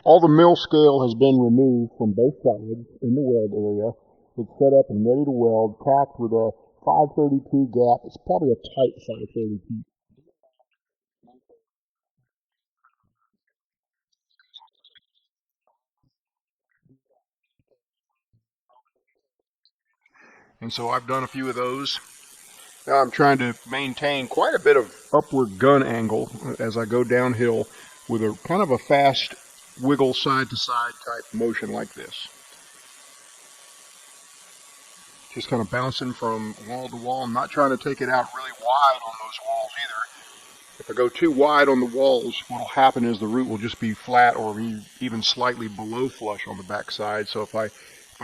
All the mill scale has been removed from both sides in the weld area. It's set up and ready to weld, tacked with a 532 gap. It's probably a tight 532. And so I've done a few of those. Now I'm trying to maintain quite a bit of upward gun angle as I go downhill with a kind of a fast wiggle side to side type motion like this. Just kind of bouncing from wall to wall. I'm not trying to take it out really wide on those walls either. If I go too wide on the walls, what will happen is the root will just be flat or be even slightly below flush on the back side. So if I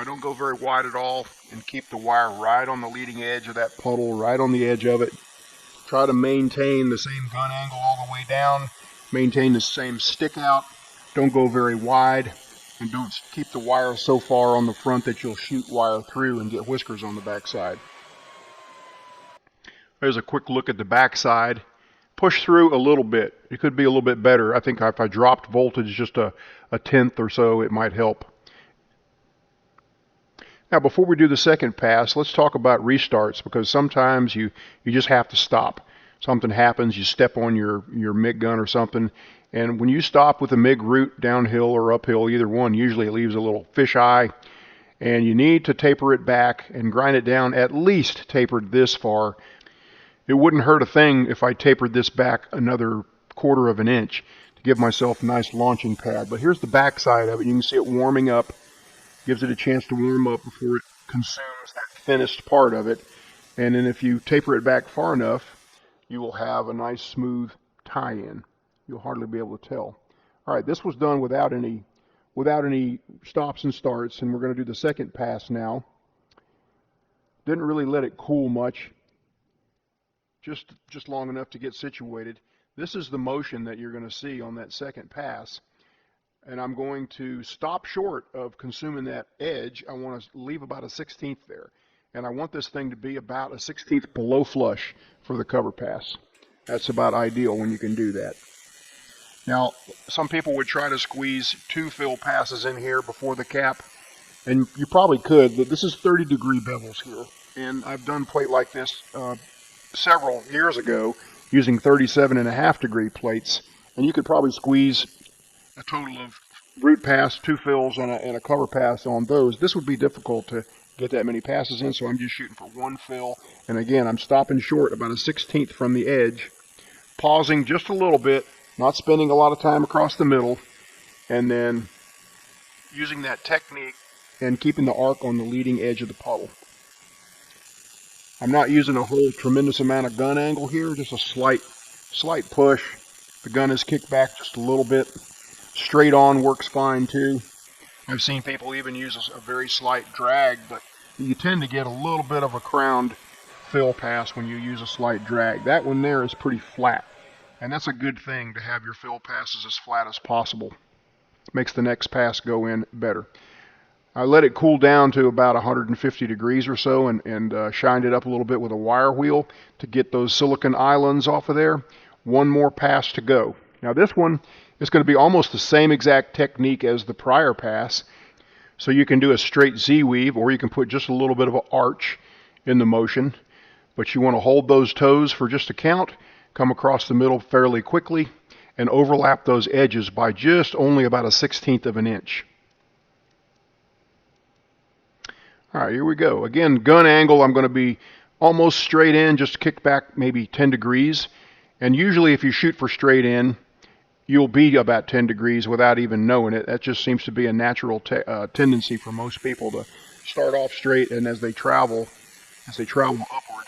don't go very wide at all and keep the wire right on the leading edge of that puddle, right on the edge of it, try to maintain the same gun angle all the way down, maintain the same stick out, don't go very wide, and don't keep the wire so far on the front that you'll shoot wire through and get whiskers on the back side. There's a quick look at the back side. Push through a little bit. It could be a little bit better. I think if I dropped voltage just a tenth or so, it might help. Now, before we do the second pass, let's talk about restarts, because sometimes you just have to stop. Something happens, you step on your MIG gun or something, and when you stop with a MIG root downhill or uphill, either one, usually it leaves a little fisheye, and you need to taper it back and grind it down at least tapered this far. It wouldn't hurt a thing if I tapered this back another quarter of an inch to give myself a nice launching pad. But here's the back side of it. You can see it warming up. Gives it a chance to warm up before it consumes that thinnest part of it. And then if you taper it back far enough, you will have a nice smooth tie-in. You'll hardly be able to tell. All right, this was done without any stops and starts, and we're going to do the second pass now. Didn't really let it cool much, just long enough to get situated. This is the motion that you're going to see on that second pass. And I'm going to stop short of consuming that edge. I want to leave about a 1/16 there. And I want this thing to be about a 1/16 below flush for the cover pass. That's about ideal when you can do that. Now, some people would try to squeeze 2 fill passes in here before the cap. And you probably could, but this is 30-degree bevels here. And I've done plate like this several years ago using 37.5-degree plates. And you could probably squeeze a total of root pass, 2 fills, and a cover pass on those. This would be difficult to get that many passes in, so I'm just shooting for 1 fill. And again, I'm stopping short about a 1/16 from the edge, pausing just a little bit, not spending a lot of time across the middle, and then using that technique and keeping the arc on the leading edge of the puddle. I'm not using a whole tremendous amount of gun angle here, just a slight push. The gun is kicked back just a little bit. Straight on works fine too. I've seen people even use a very slight drag, but you tend to get a little bit of a crowned fill pass when you use a slight drag. That one there is pretty flat, and that's a good thing to have your fill passes as flat as possible. Makes the next pass go in better. I let it cool down to about 150 degrees or so and shined it up a little bit with a wire wheel to get those silicon islands off of there. One more pass to go. Now this one is going to be almost the same exact technique as the prior pass. So you can do a straight Z-weave, or you can put just a little bit of an arch in the motion. But you want to hold those toes for just a count, come across the middle fairly quickly, and overlap those edges by just only about a 1/16 of an inch. All right, here we go. Again, gun angle, I'm going to be almost straight in, just kick back maybe 10 degrees. And usually if you shoot for straight in, you'll be about 10 degrees without even knowing it. That just seems to be a natural tendency for most people to start off straight, and as they travel upward,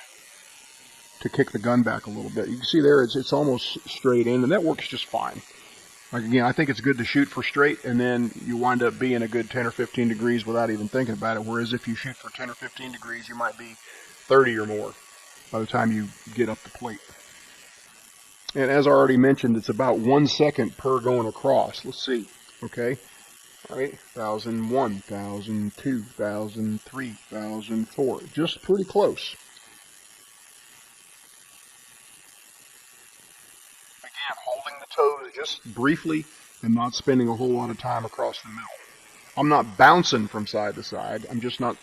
to kick the gun back a little bit. You can see there it's almost straight in, and that works just fine. Like again, I think it's good to shoot for straight, and then you wind up being a good 10 or 15 degrees without even thinking about it. Whereas if you shoot for 10 or 15 degrees, you might be 30 or more by the time you get up the plate. And as I already mentioned, it's about 1 second per going across. Let's see. Okay. All right. 1,001, 1,002, 1,003, 1,004. Just pretty close. Again, holding the toes just briefly and not spending a whole lot of time across the middle. I'm not bouncing from side to side. I'm just not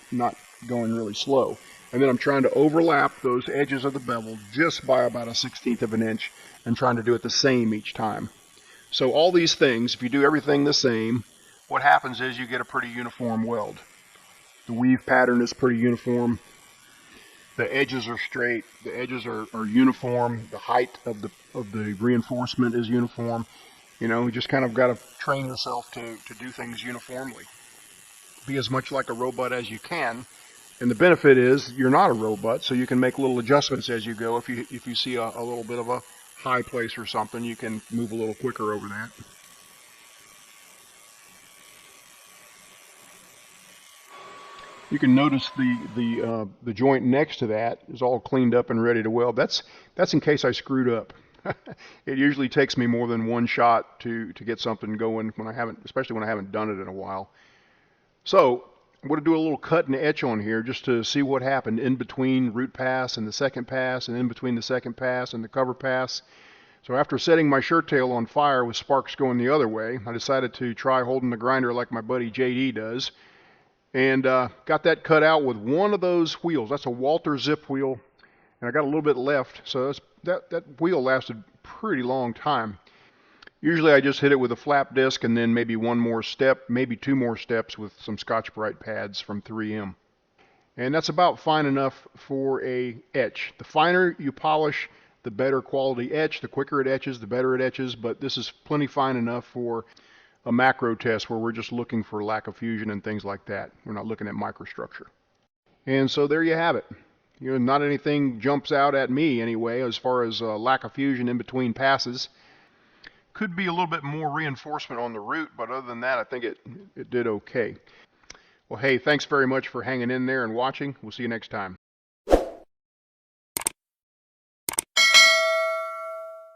going really slow. And then I'm trying to overlap those edges of the bevel just by about a 1/16 of an inch and trying to do it the same each time. So all these things, if you do everything the same, what happens is you get a pretty uniform weld. The weave pattern is pretty uniform. The edges are straight. The edges are uniform. The height of the reinforcement is uniform. You just kind of got to train yourself to do things uniformly. Be as much like a robot as you can. And the benefit is you're not a robot, so you can make little adjustments as you go. If you see a little bit of a high place or something, you can move a little quicker over that. You can notice the joint next to that is all cleaned up and ready to weld. That's in case I screwed up. It usually takes me more than one shot to get something going especially when I haven't done it in a while. So I'm going to do a little cut and etch on here just to see what happened in between root pass and the second pass, and in between the second pass and the cover pass. So after setting my shirt tail on fire with sparks going the other way, I decided to try holding the grinder like my buddy JD does, and got that cut out with one of those wheels. That's a Walter zip wheel, and I got a little bit left, so that wheel lasted a pretty long time. Usually I just hit it with a flap disc and then maybe one more step, maybe two more steps with some Scotch-Brite pads from 3M. And that's about fine enough for a etch. The finer you polish, the better quality etch. The quicker it etches, the better it etches, but this is plenty fine enough for a macro test where we're just looking for lack of fusion and things like that. We're not looking at microstructure. And so there you have it. Not anything jumps out at me anyway as far as lack of fusion in between passes. Could be a little bit more reinforcement on the root, but other than that, I think it did okay. Well, hey, thanks very much for hanging in there and watching. We'll see you next time.